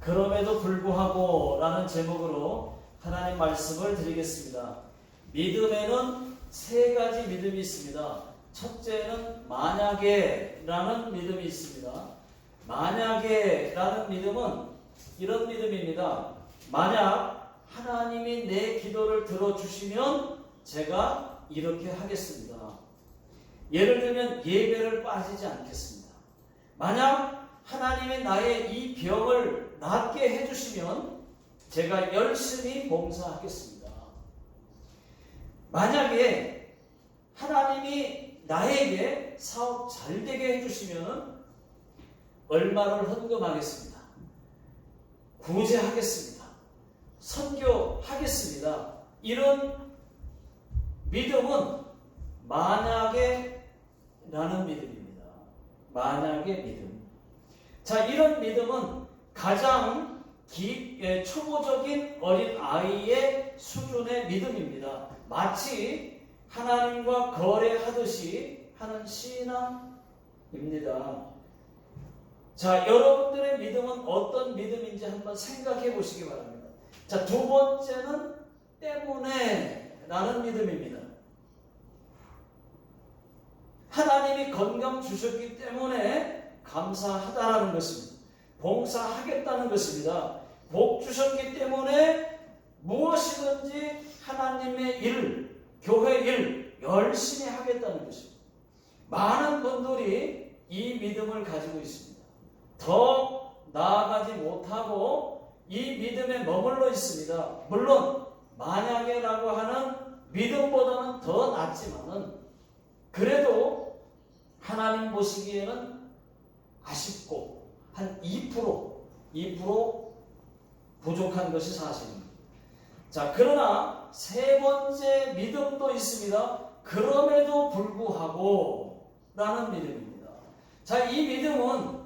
그럼에도 불구하고 라는 제목으로 하나님 말씀을 드리겠습니다. 믿음에는 세 가지 믿음이 있습니다. 첫째는 만약에 라는 믿음이 있습니다. 만약에 라는 믿음은 이런 믿음입니다. 만약 하나님이 내 기도를 들어주시면 제가 이렇게 하겠습니다. 예를 들면 예배를 빠지지 않겠습니다. 만약 하나님이 나의 이 병을 낫게 해주시면 제가 열심히 봉사하겠습니다. 만약에 하나님이 나에게 사업 잘 되게 해주시면 얼마를 헌금하겠습니다. 구제하겠습니다. 선교하겠습니다. 이런 믿음은 만약에 라는 믿음입니다. 만약의 믿음. 자, 이런 믿음은 가장 초보적인 어린 아이의 수준의 믿음입니다. 마치 하나님과 거래하듯이 하는 신앙입니다. 자, 여러분들의 믿음은 어떤 믿음인지 한번 생각해 보시기 바랍니다. 자, 두 번째는 때문에 라는 믿음입니다. 하나님이 건강 주셨기 때문에 감사하다라는 것입니다. 봉사하겠다는 것입니다. 복 주셨기 때문에 무엇이든지 하나님의 일, 교회 일 열심히 하겠다는 것입니다. 많은 분들이 이 믿음을 가지고 있습니다. 더 나아가지 못하고 이 믿음에 머물러 있습니다. 물론 만약에라고 하는 믿음보다는 더 낫지만은 그래도 하나님 보시기에는 아쉽고 한 2% 부족한 것이 사실입니다. 자, 그러나 세 번째 믿음도 있습니다. 그럼에도 불구하고 라는 믿음입니다. 자, 이 믿음은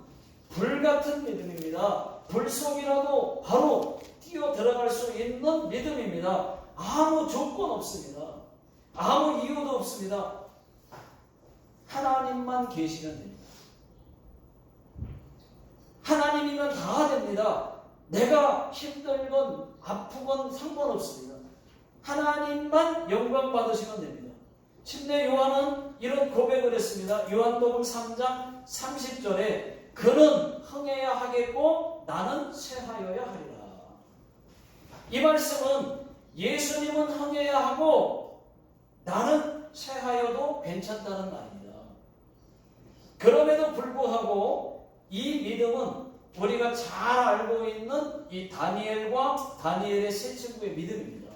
불같은 믿음입니다. 불 속이라도 바로 뛰어 들어갈 수 있는 믿음입니다. 아무 조건 없습니다. 아무 이유도 없습니다. 하나님만 계시면 됩니다. 하나님이면 다 됩니다. 내가 힘들건 아프건 상관없습니다. 하나님만 영광 받으시면 됩니다. 침례 요한은 이런 고백을 했습니다. 요한복음 3장 30절에 그는 흥해야 하겠고 나는 쇠하여야 하리라. 이 말씀은 예수님은 흥해야 하고 나는 쇠하여도 괜찮다는 말입니다. 그럼에도 불구하고 이 믿음은 우리가 잘 알고 있는 이 다니엘과 다니엘의 세 친구의 믿음입니다.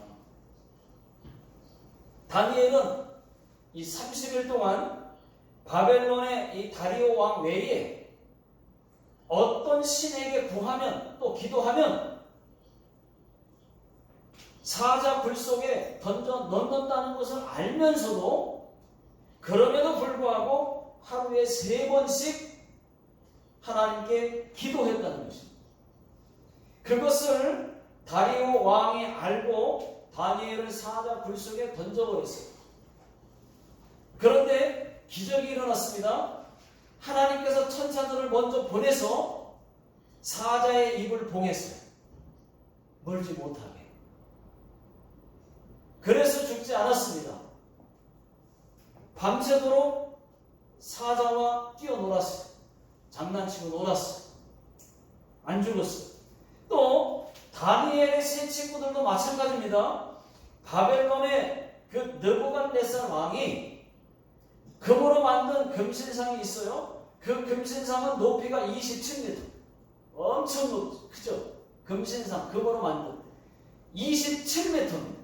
다니엘은 이 30일 동안 바벨론의 이 다리오 왕 외에 어떤 신에게 구하면 또 기도하면 사자 굴 속에 던져 넣는다는 것을 알면서도 그럼에도 불구하고 하루에 3번씩 하나님께 기도했다는 것입니다. 그것을 다리오 왕이 알고 다니엘을 사자 굴 속에 던져버렸어요. 그런데 기적이 일어났습니다. 하나님께서 천사들을 먼저 보내서 사자의 입을 봉했어요. 물지 못하게. 그래서 죽지 않았습니다. 밤새도록 사자와 뛰어놀았어요. 장난치고 놀았어요. 안 죽었어요. 또 다니엘의 세 친구들도 마찬가지입니다. 바벨론의 그 느부갓네살 왕이 금으로 만든 금신상이 있어요. 그 금신상은 높이가 27m. 엄청 크죠? 금신상, 금으로 만든 27m입니다.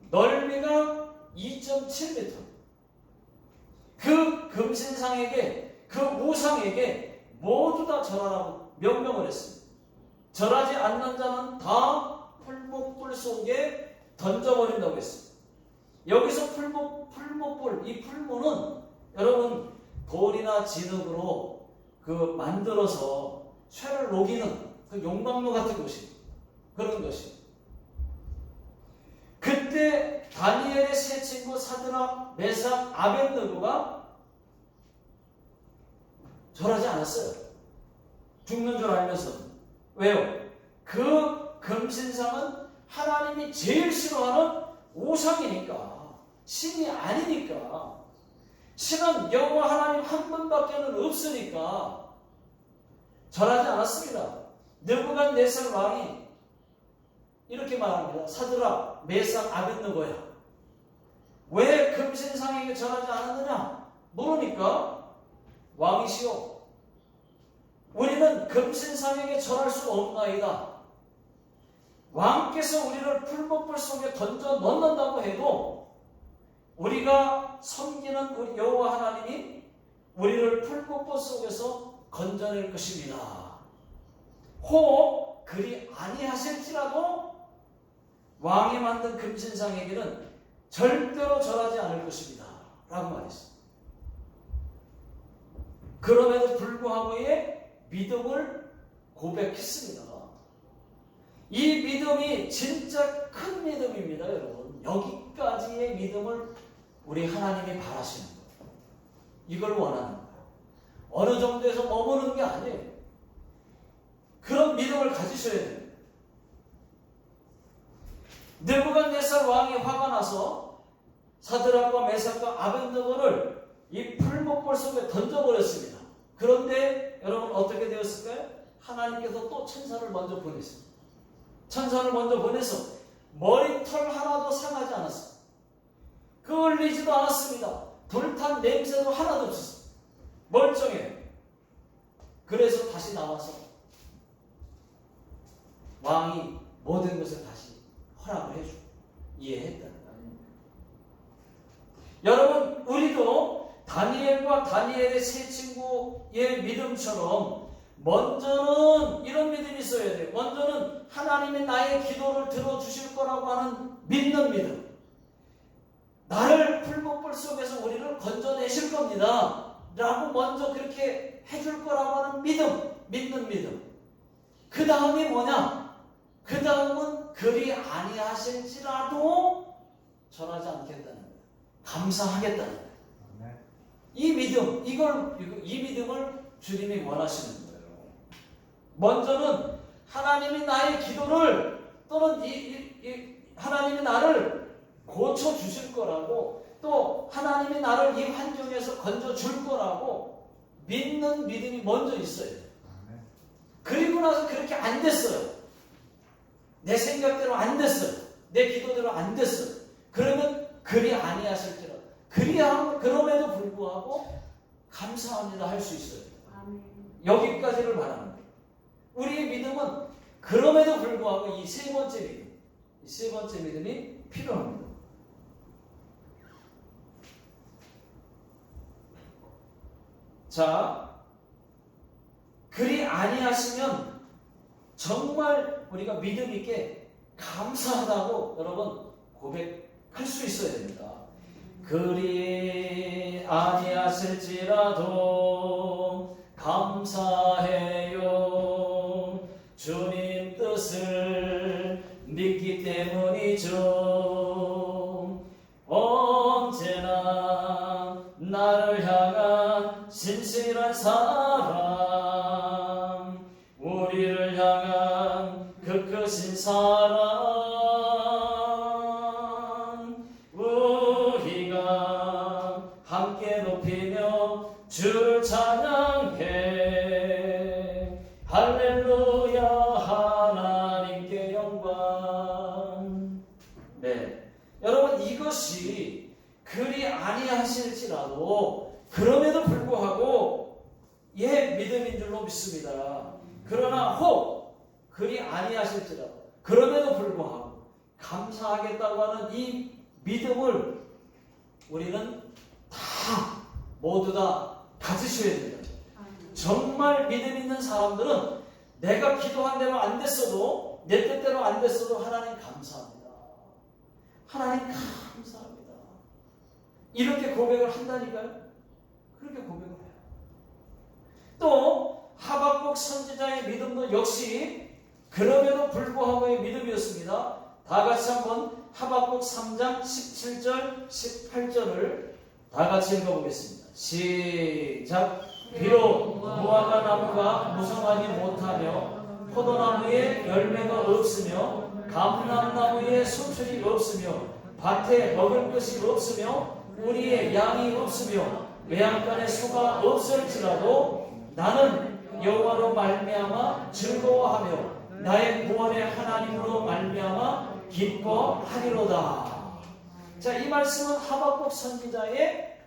넓이가 2.7m. 그 금신상에게, 그 우상에게 모두 다 절하라고 명령을 했습니다. 절하지 않는 자는 다 풀목불 속에 던져버린다고 했습니다. 여기서 풀목불, 이 풀무는 여러분 돌이나 진흙으로 그 만들어서 쇠를 녹이는 그 용광로 같은 것이 그런 것이. 그때 다니엘의 세 친구 사드락, 메삭, 아벳느고가 절하지 않았어요. 죽는 줄 알면서. 왜요? 그 금신상은 하나님이 제일 싫어하는 우상이니까, 신이 아니니까, 신은 여호와 하나님 한 분밖에는 없으니까 절하지 않았습니다. 느부갓네살 왕이 이렇게 말합니다. 사드락, 메삭, 아벳느고야, 왜 금신상에게 절하지 않았느냐 물으니까, 왕이시여, 우리는 금신상에게 절할 수 없나이다. 왕께서 우리를 풀무불 속에 던져 넣는다고 해도 우리가 섬기는 우리 여호와 하나님이 우리를 풀무불 속에서 건져낼 것입니다. 혹 그리 아니하실지라도 왕이 만든 금신상에게는 절대로 절하지 않을 것입니다 라고 말했습니다. 그럼에도 불구하고의 믿음을 고백했습니다. 이 믿음이 진짜 큰 믿음입니다, 여러분. 여기까지의 믿음을 우리 하나님이 바라시는 거예요. 이걸 원하는 거예요. 어느 정도에서 머무르는 게 아니에요. 그런 믿음을 가지셔야 돼요. 느부갓네살 왕이 화가 나서 사드락과 메삭과 아벳느고를 이 풀무불 속에 던져버렸습니다. 그런데 여러분 어떻게 되었을까요? 하나님께서 또 천사를 먼저 보냈습니다. 천사를 먼저 보내서 머리털 하나도 상하지 않았습니다. 끓리지도 않았습니다. 불탄 냄새도 하나도 없었습니다. 멀쩡해요. 그래서 다시 나와서 왕이 모든 것을 다시 허락을 해주고 이해했다는 거 아닙니까? 여러분, 우리도 다니엘과 다니엘의 세 친구의 믿음처럼 먼저는 이런 믿음이 있어야 돼요. 먼저는 하나님이 나의 기도를 들어주실 거라고 하는 믿는 믿음. 나를 풀무불 속에서 우리를 건져내실 겁니다 라고 먼저 그렇게 해줄 거라고 하는 믿음, 믿는 믿음. 그 다음이 뭐냐? 그 다음은 그리 아니하실지라도 절하지 않겠다는 거예요. 감사하겠다는 거예요. 이 믿음, 이 믿음을 주님이 원하시는 거예요. 먼저는 하나님이 나의 기도를 또는 하나님이 나를 고쳐주실 거라고, 또 하나님이 나를 이 환경에서 건져줄 거라고 믿는 믿음이 먼저 있어야 돼요. 그리고 나서 그렇게 안 됐어요. 내 생각대로 안 됐어요. 내 기도대로 안 됐어요. 그러면 그리 아니하실지라도, 그럼에도 불구하고 감사합니다 할 수 있어요. 여기까지를 말하는 거예요. 우리의 믿음은 그럼에도 불구하고 이 세 번째 믿음, 이 세 번째 믿음이 필요합니다. 자, 그리 아니하시면 정말 우리가 믿음 있게 감사하다고 여러분 고백할 수 있어야 됩니다. 그리 아니하실지라도 감사해요. 주님 뜻을 믿기 때문이죠. 언제나 나를 향한 신실한 사랑, 우리를 향한 그 크신 사랑, 우리가 함께 높이며 주를 찬양해. 할렐루야, 하나님께 영광. 네, 여러분, 이것이 그리 아니하실지라도 그럼에도 불구하고 믿음인 줄로 믿습니다. 그러나 혹 그리 아니하실지라도 그럼에도 불구하고 감사하겠다고 하는 이 믿음을 우리는 모두 다 가지셔야 됩니다. 정말 믿음 있는 사람들은 내가 기도한 대로 안 됐어도, 내 뜻대로 안 됐어도 하나님 감사합니다. 하나님 감사합니다. 이렇게 고백을 한다니까요. 그렇게 고백을 해요. 또 하박국 선지자의 믿음도 역시 그럼에도 불구하고의 믿음이었습니다. 다 같이 한번 하박국 3장 17절 18절을 다 같이 읽어보겠습니다. 시작. 비록 무화과 나무가 무성하지 못하며 포도나무에 열매가 없으며 감람나무에 수출이 없으며 밭에 먹을 것이 없으며 우리의 양이 없으며 외양간에 소가 없을지라도 나는 여호와로 말미암아 즐거워하며 나의 구원의 하나님으로 말미암아 기뻐하리로다. 자, 이 말씀은 하박국 선지자의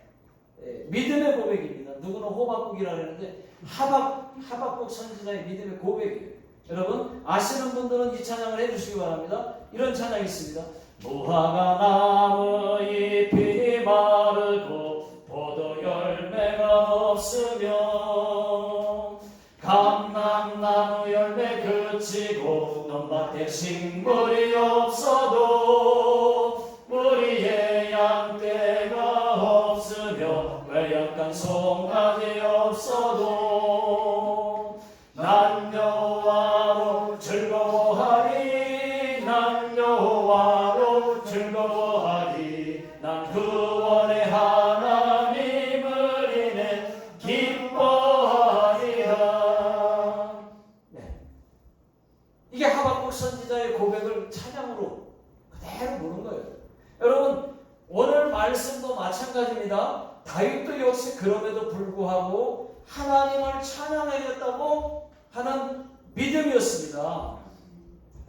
믿음의 고백입니다. 누구는 호박국이라 그러는데 하박국 선지자의 믿음의 고백이에요. 여러분 아시는 분들은 이 찬양을 해주시기 바랍니다. 이런 찬양이 있습니다. 무화과 나무 잎이 마르고 포도 열매가 없으며 감람나무 열매 그치고 논밭에 식물이 없어도 우리의 양떼가 없으며 외양간 송아지 없어도 난 여호와로 즐거워하리 난 여호와로 즐거워하리 난 구원의 하나님을 인해 기뻐하리라. 네. 이게 하박국 선지자의 고백을 찬양으로 그대로 부른 거예요. 여러분 오늘 말씀도 마찬가지입니다. 다윗도 역시 그럼에도 불구하고 하나님을 찬양하겠다고 하는 믿음이었습니다.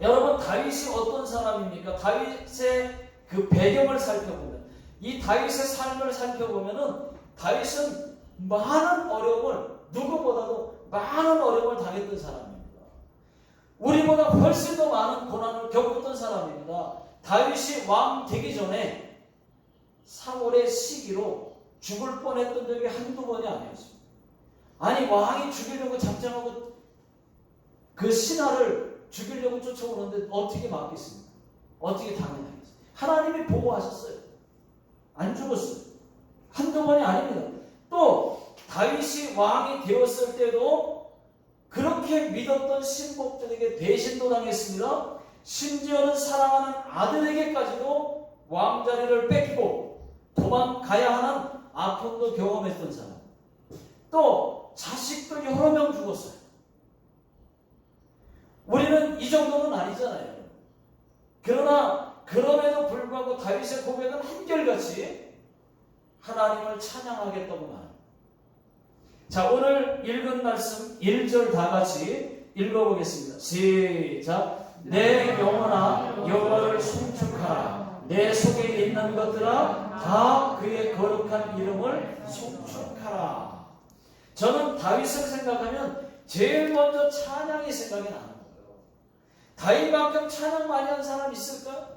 여러분 다윗이 어떤 사람입니까? 다윗의 그 배경을 살펴보면 이 다윗의 삶을 살펴보면은 다윗은 많은 어려움을 누구보다도 많은 어려움을 당했던 사람입니다. 우리보다 훨씬 더 많은 고난을 겪었던 사람입니다. 다윗이 왕 되기 전에 사울의 시기로 죽을 뻔했던 적이 한두 번이 아니었습니다. 아니 왕이 죽이려고 작정하고 그 신하를 죽이려고 쫓아오는데 어떻게 막겠습니까? 어떻게 당연하겠어요? 하나님이 보호하셨어요. 안 죽었어요. 한두 번이 아닙니다. 또 다윗이 왕이 되었을 때도 그렇게 믿었던 신복들에게 배신도 당했습니다. 심지어는 사랑하는 아들에게까지도 왕자리를 뺏기고 도망가야 하는 아픔도 경험했던 사람. 또 자식도 여러 명 죽었어요. 우리는 이 정도는 아니잖아요. 그러나 그럼에도 불구하고 다윗의 고백은 한결같이 하나님을 찬양하겠다고 말합니다. 자, 오늘 읽은 말씀 1절 다 같이 읽어보겠습니다. 시작. 내 영혼아 여호와를 송축하라. 내 속에 있는 것들아 다 그의 거룩한 이름을 송축하라. 저는 다윗을 생각하면 제일 먼저 찬양이 생각이 나는 거예요. 다윗만큼 찬양 많이 한 사람 있을까?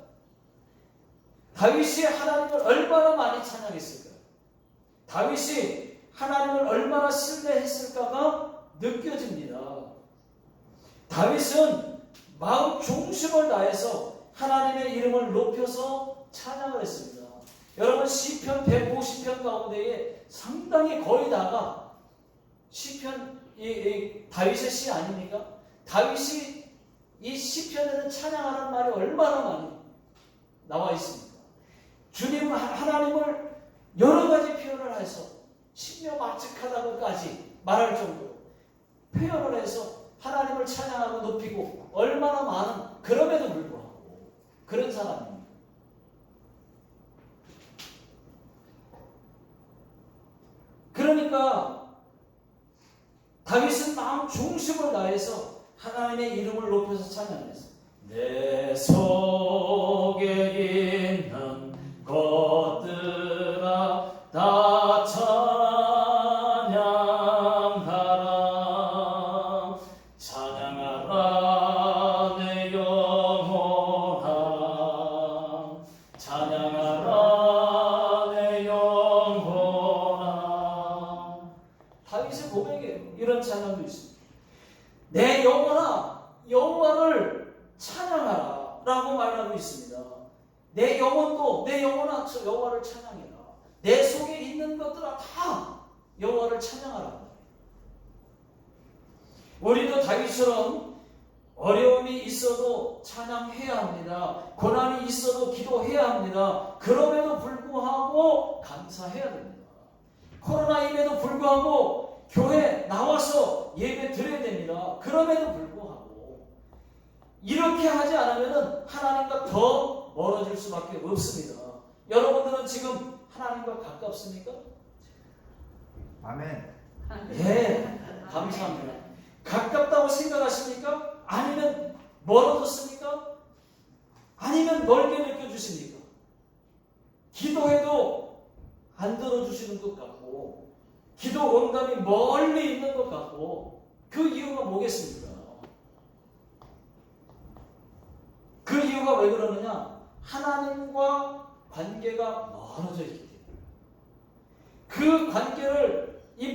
다윗이 하나님을 얼마나 많이 찬양했을까? 다윗이 하나님을 얼마나 신뢰했을까가 느껴집니다. 다윗은 마음 중심을 다해서 하나님의 이름을 높여서 찬양을 했습니다. 여러분 시편 150편 가운데에 상당히 거의 다가 시편 다윗의 시 아닙니까? 다윗이 이 시편에는 찬양하는 말이 얼마나 많이 나와 있습니까? 주님 하나님을 여러 가지 표현을 해서 신묘막측하다고까지 말할 정도로 표현을 해서 하나님을 찬양하고 높이고 얼마나 많은 그럼에도 불구하고 그런 사람입니다. 그러니까 다윗은 마음 중심을 다해서 하나님의 이름을 높여서 찬양했어요. 내 속에 있는 것들아 다 찬양하라. 찬양하라 내 영혼아. 찬양하라 내 영혼아. 다윗의 고백이에요. 이런 찬양도 있습니다. 내 영혼아 여호와를 찬양하라 라고 말하고 있습니다. 내 영혼도 내 영혼아 여호와를 찬양해라. 내 속에 있는 것들아 다 여호와를 찬양하라. 우리도 다윗처럼 어려움이 있어도 찬양해야 합니다. 고난이 있어도 기도해야 합니다. 그럼에도 불구하고 감사해야 됩니다. 코로나임에도 불구하고 교회 나와서 예배 드려야 됩니다. 그럼에도 불구하고 이렇게 하지 않으면 하나님과 더 멀어질 수밖에 없습니다. 여러분들은 지금 하나님과 가깝습니까? 아멘. 예, 감사합니다. 가깝다고 생각하십니까? 아니면 멀어졌습니까? 아니면 멀게 느껴주십니까? 기도해도 안 들어주시는 것 같고 기도 응답이 멀리 있는 것 같고 그 이유가 뭐겠습니까? 그 이유가 왜 그러느냐? 하나님과 관계가 멀어져 있기 때문에 그 관계를 이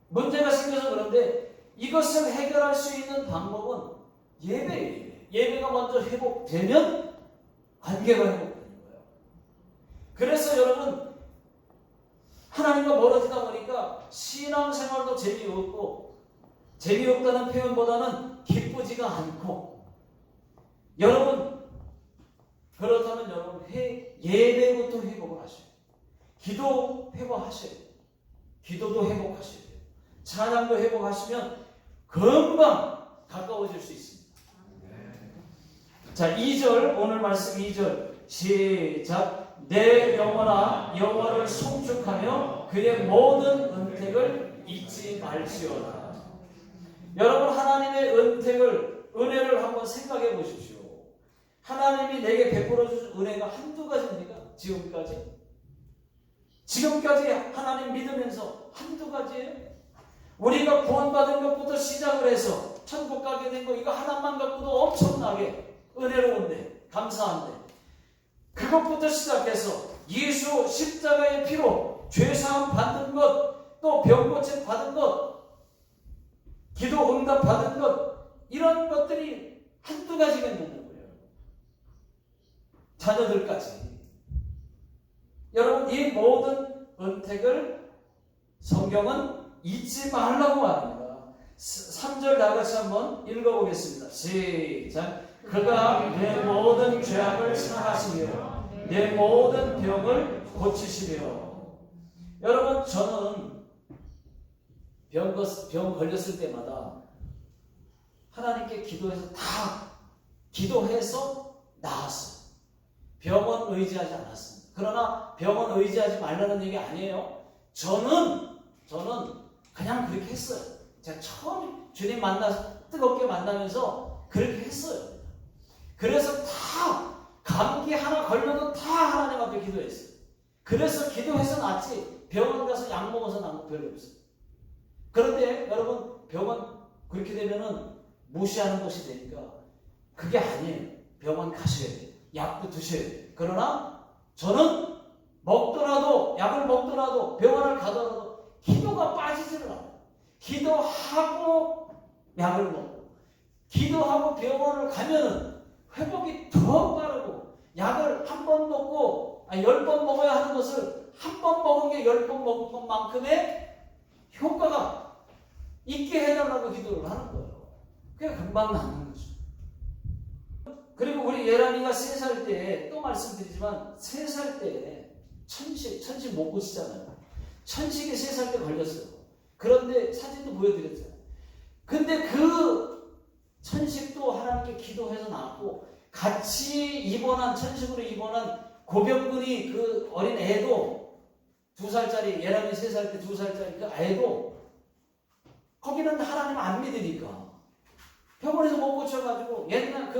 문제가 생겨서 그런데 이것을 해결할 수 있는 방법은 예배예요. 예배가 먼저 회복되면 관계가 회복되는 거예요. 그래서 여러분 하나님과 멀어지다 보니까 신앙생활도 재미없다는 표현보다는 기쁘지가 않고 여러분 그렇다면 여러분 예배부터 회복을 하셔요. 기도 회복하셔야 돼요. 기도도 회복하셔야 돼요. 찬양도 회복하시면 금방 가까워질 수 있습니다. 자, 2절 오늘 말씀 2절 시작. 내 영혼아 여호와를 송축하며 그의 모든 은택을 잊지 말지어다. 여러분 하나님의 은혜를 한번 생각해 보십시오. 하나님이 내게 베풀어 주신 은혜가 한두 가지입니까? 지금까지 하나님 믿으면서 한두 가지예요? 우리가 구원받은 것부터 시작을 해서 천국 가게 된 거 이거 하나만 갖고도 엄청나게 은혜로운데 감사한데 그것부터 시작해서 예수 십자가의 피로 죄사함 받는 것, 또 병고침 받은 것, 기도 응답 받은 것 이런 것들이 한두 가지가 있는 거예요. 자녀들까지. 여러분 이 모든 은택을 성경은 잊지 말라고 합니다. 3절 다같이 한번 읽어보겠습니다. 시작. 그가 내 모든 죄악을 사하시며 내 모든 병을 고치시며. 여러분 저는 병 걸렸을 때마다 하나님께 기도해서 나았어요. 병원 의지하지 않았습니다. 그러나 병원 의지하지 말라는 얘기 아니에요. 저는 그냥 그렇게 했어요. 제가 처음 주님 뜨겁게 만나면서 그렇게 했어요. 그래서 다 감기 하나 걸려도 다 하나님 앞에 기도했어요. 그래서 기도해서 낫지 병원 가서 약 먹어서 난 거 별로 없어요. 그런데 여러분 병원 그렇게 되면은 무시하는 것이 되니까 그게 아니에요. 병원 가셔야 돼요. 약도 드셔야 돼요. 그러나 저는 약을 먹더라도 병원을 가더라도 기도가 빠지지를 않아요. 기도하고 약을 먹고 기도하고 병원을 가면은 회복이 더 빠르고 약을 한 번 먹고 10번 먹어야 하는 것을 한 번 먹은 게 10번 먹은 것만큼의 효과가 있게 해달라고 기도를 하는 거예요. 그게 금방 낫는 거죠. 그리고 우리 예란이가 3살 때 또 말씀드리지만 3살 때 천식 못 고치잖아요. 천식이 3살 때 걸렸어요. 그런데 사진도 보여드렸잖아요. 근데 그 천식도 하나님께 기도해서 나왔고 같이 천식으로 입원한 고병근이 그 어린 애도 2살짜리 예란이 3살 때 2살짜리 그 애도 거기는 하나님 안 믿으니까 병원에서 못 고쳐가지고 옛날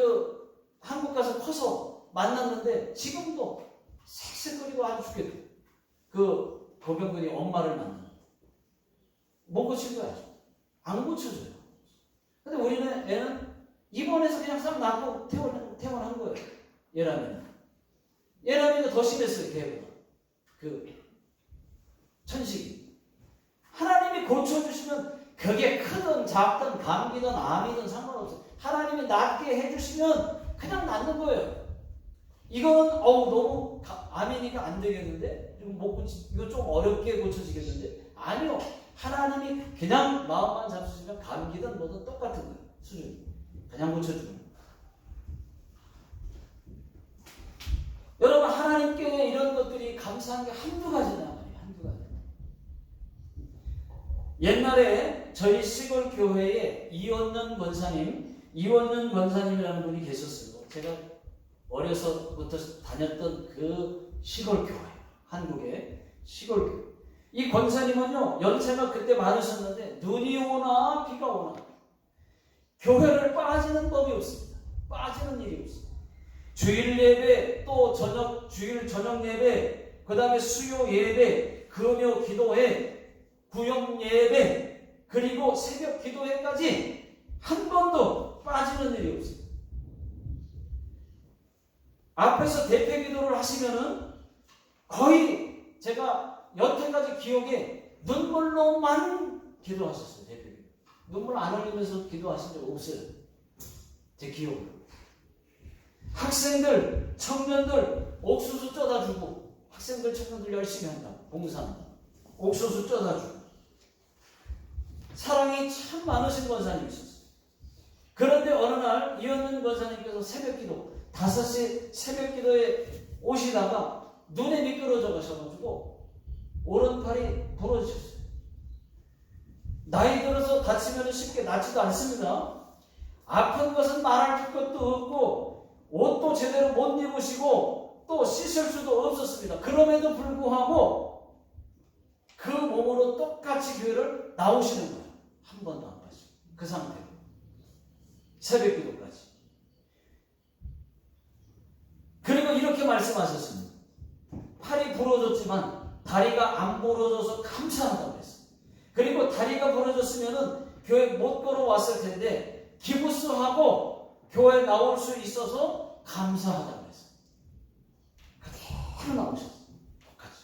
한국 가서 커서 만났는데 지금도 색색거리고 아주 죽겠다. 그 고병근이 엄마를 만나. 못 고칠 거야. 안 고쳐줘요. 근데 우리는 애는 입원해서 그냥 싹 낳고 퇴원한 거예요. 예람이가 더 심했어요. 걔보다. 천식이. 하나님이 고쳐주시면 그게 크든 작든 감기든 암이든 상관없어요. 하나님이 낫게 해주시면 그냥 낫는 거예요. 이거는 너무 암이니까 안 되겠는데 이거 좀 어렵게 고쳐지겠는데 아니요. 하나님이 그냥 마음만 잡수시면 감기든 뭐든 똑같은 거예요. 수준이. 그냥 고쳐주는 거예요. 여러분 하나님께 이런 것들이 감사한 게 한두 가지나 말이에요. 한두 가지. 옛날에 저희 시골 교회에 이원년 권사님 이원윤 권사님이라는 분이 계셨어요. 제가 어려서부터 다녔던 그 시골교회, 한국의 시골교회. 이 권사님은요, 연세가 그때 많으셨는데 눈이 오나 비가 오나 교회를 빠지는 법이 없습니다. 빠지는 일이 없습니다. 주일 예배, 또 주일 저녁 예배, 그 다음에 수요 예배, 금요 기도회, 구역 예배, 그리고 새벽 기도회까지 한 번도 빠지는 일이 없습니다. 앞에서 대패 기도를 하시면은 거의 제가 여태까지 기억에 눈물로만 기도하셨어요. 대패 기도. 눈물 안 흘리면서 기도하신 적 없어요. 제 기억으로. 학생들, 청년들 옥수수 쪄다 주고, 학생들, 청년들 열심히 한다. 봉사한다. 옥수수 쪄다 주고. 사랑이 참 많으신 권사님이셨어요. 그런데 어느 날 이현민 권사님께서 새벽 기도, 5시 새벽 기도에 오시다가 눈에 미끄러져 가셔가지고 오른팔이 부러지셨어요. 나이 들어서 다치면 쉽게 낫지도 않습니다. 아픈 것은 말할 것도 없고 옷도 제대로 못 입으시고 또 씻을 수도 없었습니다. 그럼에도 불구하고 그 몸으로 똑같이 교회를 나오시는 거예요. 한 번도 안 빠지고 그 상태로 새벽 기도까지. 그리고 이렇게 말씀하셨습니다. 팔이 부러졌지만 다리가 안 부러져서 감사하다고 했어요. 그리고 다리가 부러졌으면 교회 못 걸어왔을 텐데 기부스하고 교회 나올 수 있어서 감사하다고 했어요. 그대로 나오셨어요. 똑같이.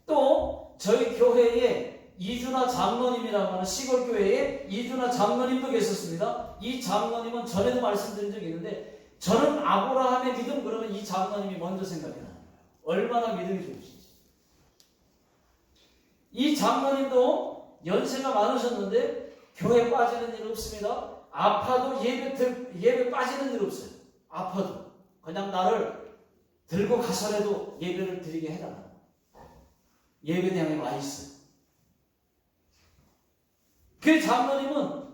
또 저희 교회에 이준하 장로님이라고 하는 시골교회에 이준하 장로님도 계셨습니다. 이 장로님은 전에도 말씀드린 적이 있는데 저는 아브라함의 믿음 그러면 이 장로님이 먼저 생각이 나는 거예요. 얼마나 믿음이 좋으신지. 이 장로님도 연세가 많으셨는데 교회 빠지는 일 없습니다. 아파도 예배 빠지는 일 없어요. 아파도 그냥 나를 들고 가서라도 예배를 드리게 해달라. 예배당에 와 있어요. 그 장로님은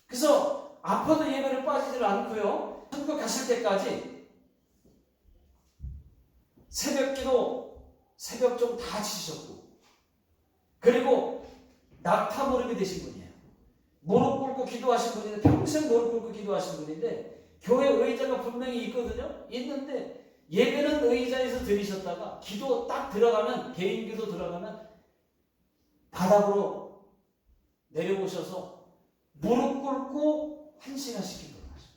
그래서 아파도 예배를 빠지질 않고요. 한국 가실 때까지 새벽기도 새벽 좀 다 지셨고 그리고 낙타 무릎이 되신 분이에요. 무릎 꿇고 기도하신 분인데 평생 무릎 꿇고 기도하신 분인데 교회 의자가 분명히 있거든요. 있는데 예배는 의자에서 드리셨다가 기도 딱 들어가면 개인 기도 들어가면 바닥으로 내려오셔서 무릎 꿇고 1시간씩 기도를 하셔요.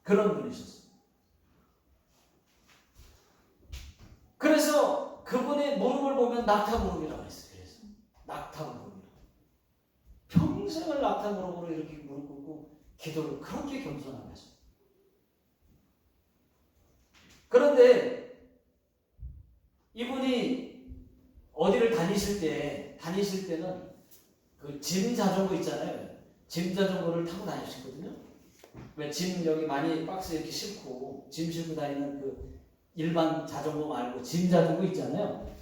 그런 분이셨어요. 그래서 그분의 무릎을 보면 낙타 무릎이라고 했어요. 그래서 낙타 무릎이라고. 평생을 낙타 무릎으로 이렇게 무릎 꿇고 기도를 그렇게 겸손하게 하셨어요. 그런데 이분이 어디를 다니실 때는 그 짐 자전거 있잖아요. 짐 자전거를 타고 다니시거든요. 왜 짐 여기 많이 박스 이렇게 싣고 짐 싣고 다니는 그 일반 자전거 말고 짐 자전거 있잖아요.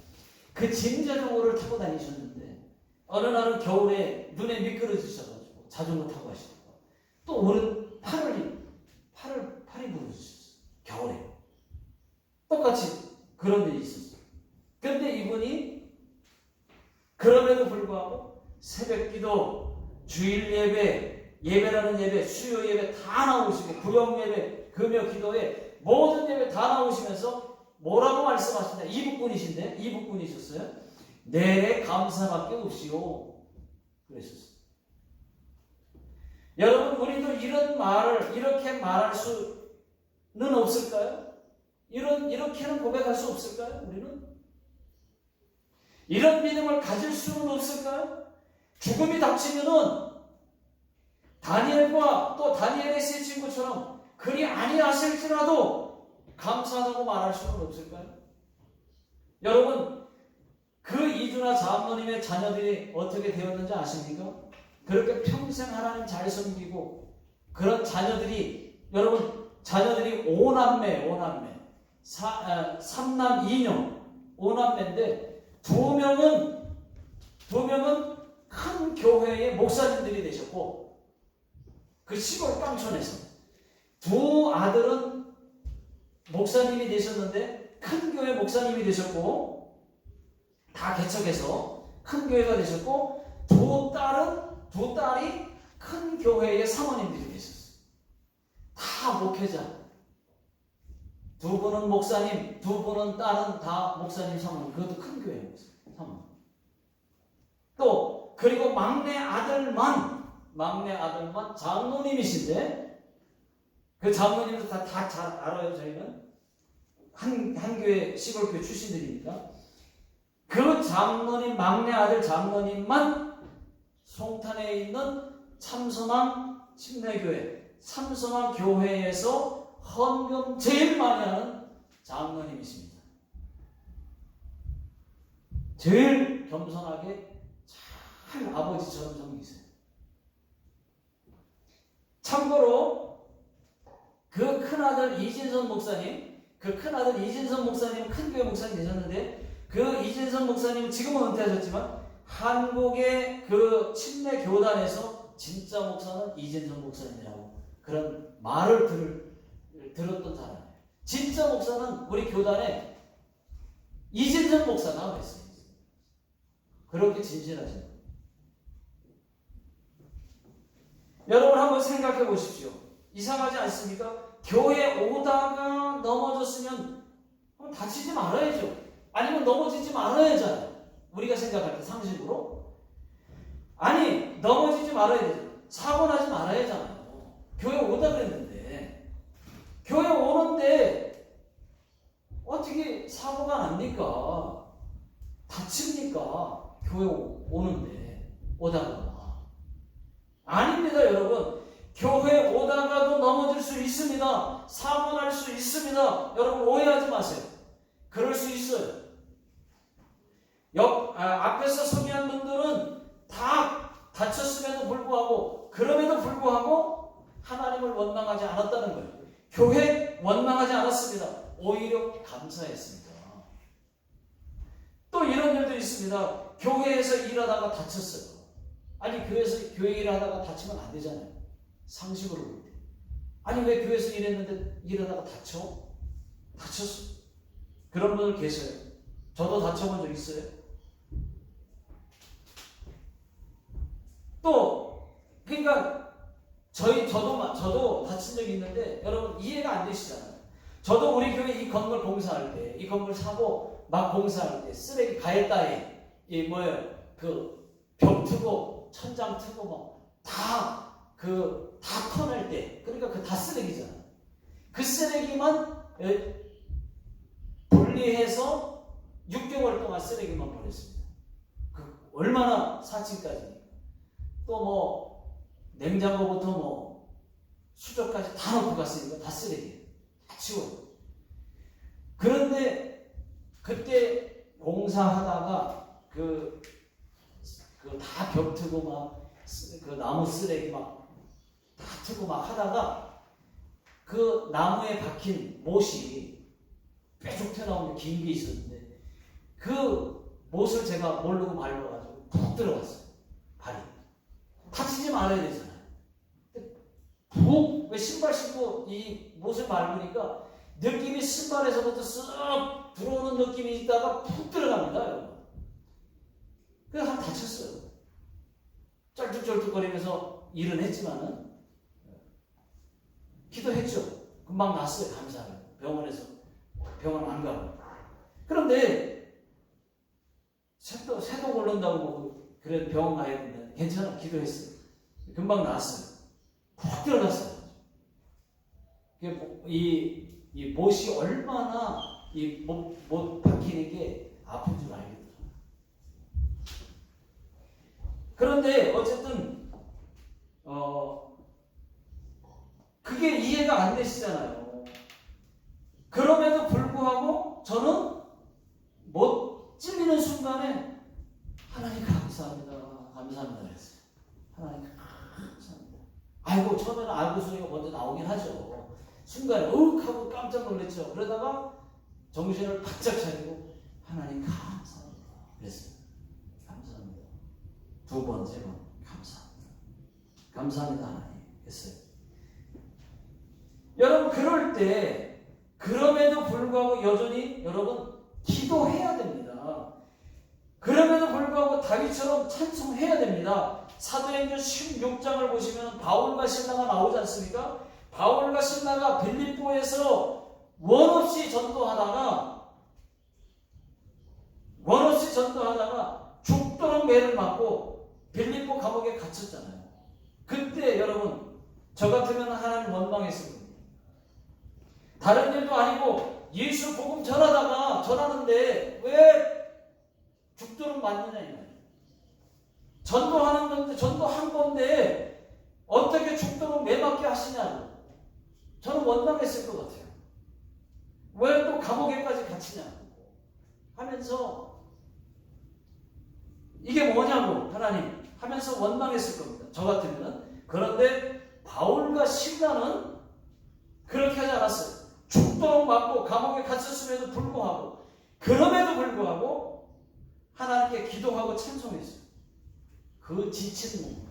그 짐 자전거를 타고 다니셨는데 어느 날은 겨울에 눈에 미끄러지셔가지고 자전거 타고 가시다가 또 오른 팔이 부러지셨어요. 겨울에 똑같이 그런 일이 있었어요. 그런데 이분이 그럼에도 불구하고 새벽기도, 주일 예배, 예배라는 예배, 수요 예배 다 나오시고 구역 예배, 금요 기도회 모든 예배 다 나오시면서 뭐라고 말씀하시냐? 이북분이셨어요. 내 감사밖에 없이요. 그러셨어요. 여러분 우리도 이런 말을 이렇게 말할 수는 없을까요? 이렇게는 고백할 수 없을까요? 우리는? 이런 믿음을 가질 수는 없을까요? 죽음이 닥치면은 다니엘과 또 다니엘의 세 친구처럼 그리 아니하실지라도 감사하다고 말할 수는 없을까요? 여러분 그 이준하 장로님의 자녀들이 어떻게 되었는지 아십니까? 그렇게 평생 하나님 잘 섬기고 그런 자녀들이 여러분 자녀들이 5남매 3남 2녀 5남매인데 두 명은 큰 교회의 목사님들이 되셨고 그 시골 깡촌에서 두 아들은 목사님이 되셨는데 큰 교회 목사님이 되셨고 다 개척해서 큰 교회가 되셨고 두 딸이 큰 교회의 사모님들이 되셨어요. 다 목회자. 두 분은 목사님, 두 분은 딸은 다 목사님 사모님. 그것도 큰 교회 목사님 사모님. 또 그리고 막내 아들만 장로님이신데 그 장로님도 다 잘 알아요. 저희는 한 교회 시골교회 출신들이니까 그 장로님 막내 아들 장로님만 송탄에 있는 참선왕 침례교회 참선왕 교회에서 헌금 제일 많이 하는 장로님이십니다. 제일 겸손하게 잘 아버지처럼 섬기세요. 참고로 그 큰아들 이진선 목사님 큰 교회 목사님 되셨는데 그 이진선 목사님은 지금은 은퇴하셨지만 한국의 그 침례 교단에서 진짜 목사는 이진선 목사님이라고 그런 말을 들었던 사람이에요. 진짜 목사는 우리 교단에 이진선 목사라고 했어요. 그렇게 진실하신 거예요. 여러분 한번 생각해 보십시오. 이상하지 않습니까? 교회 오다가 넘어졌으면 다치지 말아야죠. 아니면 넘어지지 말아야죠. 우리가 생각할 때 상식으로. 아니 넘어지지 말아야 되죠. 사고 나지 말아야잖아요. 교회 오다 그랬는데 교회 오는데 어떻게 사고가 납니까? 다칩니까? 교회 오는데 오다가. 아닙니다 여러분. 교회 오다가도 넘어질 수 있습니다. 사고 날 수 있습니다. 여러분 오해하지 마세요. 그럴 수 있어요. 앞에서 소개한 분들은 다 다쳤음에도 불구하고 그럼에도 불구하고 하나님을 원망하지 않았다는 거예요. 교회 원망하지 않았습니다. 오히려 감사했습니다. 또 이런 일도 있습니다. 교회에서 일하다가 다쳤어요. 아니 교회에서 교회 일하다가 다치면 안 되잖아요. 상식으로 볼 때. 아니 왜 교회에서 일했는데 일하다가 다쳤어. 그런 분들 계세요. 저도 다쳐본 적 있어요. 또 그러니까 저도 다친 적이 있는데 여러분 이해가 안 되시잖아요. 저도 우리 교회 이 건물 공사할 때 이 건물 사고 막 공사할 때 쓰레기 가해따에 벽 트고 천장 트고 뭐 다 터낼 때 그러니까 그 다 쓰레기잖아. 그 쓰레기만 분리해서 6개월 동안 쓰레기만 버렸습니다. 얼마나 4층까지 또 뭐 냉장고부터 뭐 수저까지 다 놓고 갔으니까 다 쓰레기 다 치워요. 그런데 그때 공사하다가 다 벽 트고 막 그 나무 쓰레기 막 다 트고 막 하다가 그 나무에 박힌 못이 뾰족 튀어나오는 긴 게 있었는데 그 못을 제가 모르고 밟아가지고 푹 들어갔어요. 발이. 다치지 말아야 되잖아요. 푹 왜 신발 신고 이 못을 밟으니까 느낌이 신발에서부터 쓱 들어오는 느낌이 있다가 푹 들어갑니다. 여러분. 그래서 한 다쳤어요. 쩔뚝쩔뚝거리면서 일은 했지만은 기도했죠. 금방 났어요. 감사하게. 병원 안 가고. 그런데 새도 오른다고 그래 병원 가야 된다. 괜찮아. 기도했어요. 금방 나았어요. 푹 들어갔어요. 이 못이 얼마나 이 못 박히는 게 아픈 줄 알겠더라고요. 그런데 어쨌든 그게 이해가 안 되시잖아요. 그럼에도 불구하고 저는 못 찔리는 순간에 하나님 감사합니다. 그랬어요. 하나님 감사합니다. 아이고 처음에는 알고 소리가 먼저 나오긴 하죠. 순간에 하고 깜짝 놀랐죠. 그러다가 정신을 바짝 차리고 하나님 감사합니다. 그랬어요. 감사합니다. 두 번째로 감사합니다 하나님 했어요. 여러분 그럴 때 그럼에도 불구하고 여전히 여러분 기도해야 됩니다. 그럼에도 불구하고 다윗처럼 찬송해야 됩니다. 사도행전 16장을 보시면 바울과 신라가 나오지 않습니까? 바울과 신라가 빌립보에서 원없이 전도하다가 죽도록 매를 맞고 빌립보 감옥에 갇혔잖아요. 그때 여러분 저 같으면 하나님 원망했을 겁니다. 다른 일도 아니고 예수 복음 전하는데 왜 죽도록 맞느냐 이 말이에요. 전도하는 건데 전도한 건데 어떻게 죽도록 매맞게 하시냐고 저는 원망했을 것 같아요. 왜 또 감옥에까지 갇히냐고 하면서 이게 뭐냐고 하나님 하면서 원망했을 겁니다. 저 같으면. 그런데 바울과 신라는 그렇게 하지 않았어요. 죽도록 맞고 감옥에 갇혔음에도 불구하고 그럼에도 불구하고 하나님께 기도하고 찬송했어요. 그 지친 몸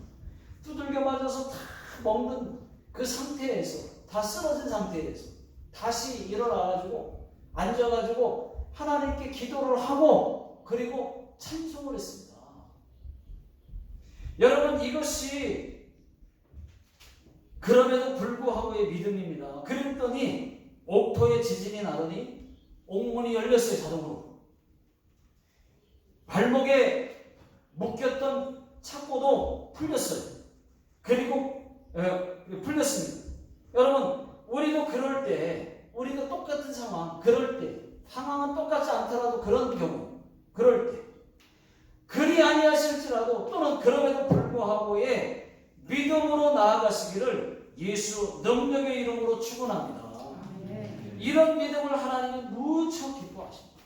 두들겨 맞아서 다 먹는 그 상태에서 다 쓰러진 상태에서 다시 일어나가지고 앉아가지고 하나님께 기도를 하고 그리고 찬송을 했습니다. 여러분 이것이 그럼에도 불구하고의 믿음입니다. 그랬더니 옥토에 지진이 나더니 옥문이 열렸어요. 자동으로. 발목에 묶였던 착고도 풀렸어요. 그리고 풀렸습니다. 여러분 우리도 그럴 때 우리도 똑같은 그럴 때 상황은 똑같지 않더라도 그런 경우 그럴 때 그리 아니하실지라도 또는 그럼에도 불구하고의 믿음으로 나아가시기를 예수 능력의 이름으로 축원합니다. 이런 믿음을 하나님은 무척 기뻐하십니다.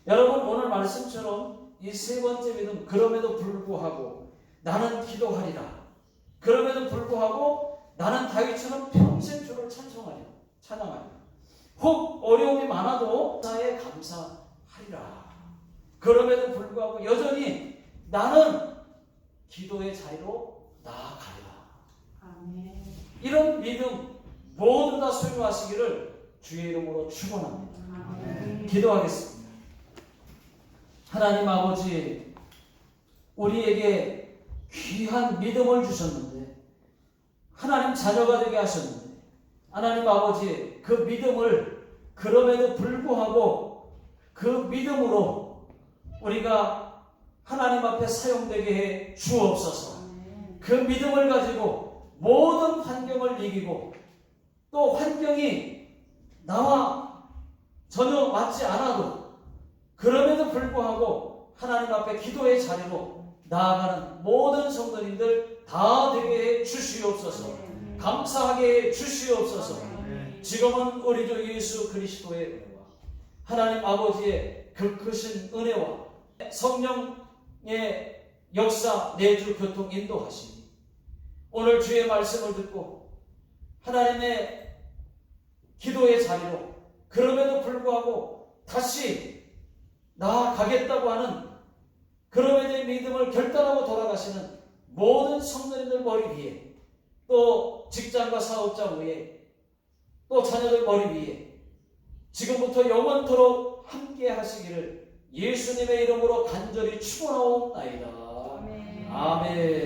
여러분 오늘 말씀처럼 이 세 번째 믿음 그럼에도 불구하고 나는 기도하리라. 그럼에도 불구하고 나는 다윗처럼 평생 주를 찬양하리라. 혹 어려움이 많아도 나에 감사하리라. 그럼에도 불구하고 여전히 나는 기도의 자리로 나아가리라. 아멘. 이런 믿음 모두 다 소유하시기를 주의 이름으로 축원합니다. 아멘. 기도하겠습니다. 하나님 아버지 우리에게 귀한 믿음을 주셨는데 하나님 자녀가 되게 하셨는데 하나님 아버지 그 믿음을 그럼에도 불구하고 그 믿음으로 우리가 하나님 앞에 사용되게 해 주옵소서. 그 믿음을 가지고 모든 환경을 이기고 또 환경이 나와 전혀 맞지 않아도 그럼에도 불구하고 하나님 앞에 기도의 자리로 나아가는 모든 성도님들 다 되게 해 주시옵소서. 감사하게 해 주시옵소서. 지금은 우리 주 예수 그리스도의 은혜와 하나님 아버지의 그 크신 은혜와 성령의 역사 내주 교통 인도하시니 오늘 주의 말씀을 듣고 하나님의 기도의 자리로 그럼에도 불구하고 다시 나아가겠다고 하는 그럼에도 믿음을 결단하고 돌아가시는 모든 성도님들 머리 위에 또 직장과 사업자 위에 또 자녀들 머리 위에 지금부터 영원토록 함께 하시기를 예수님의 이름으로 간절히 축원하옵나이다. 아멘.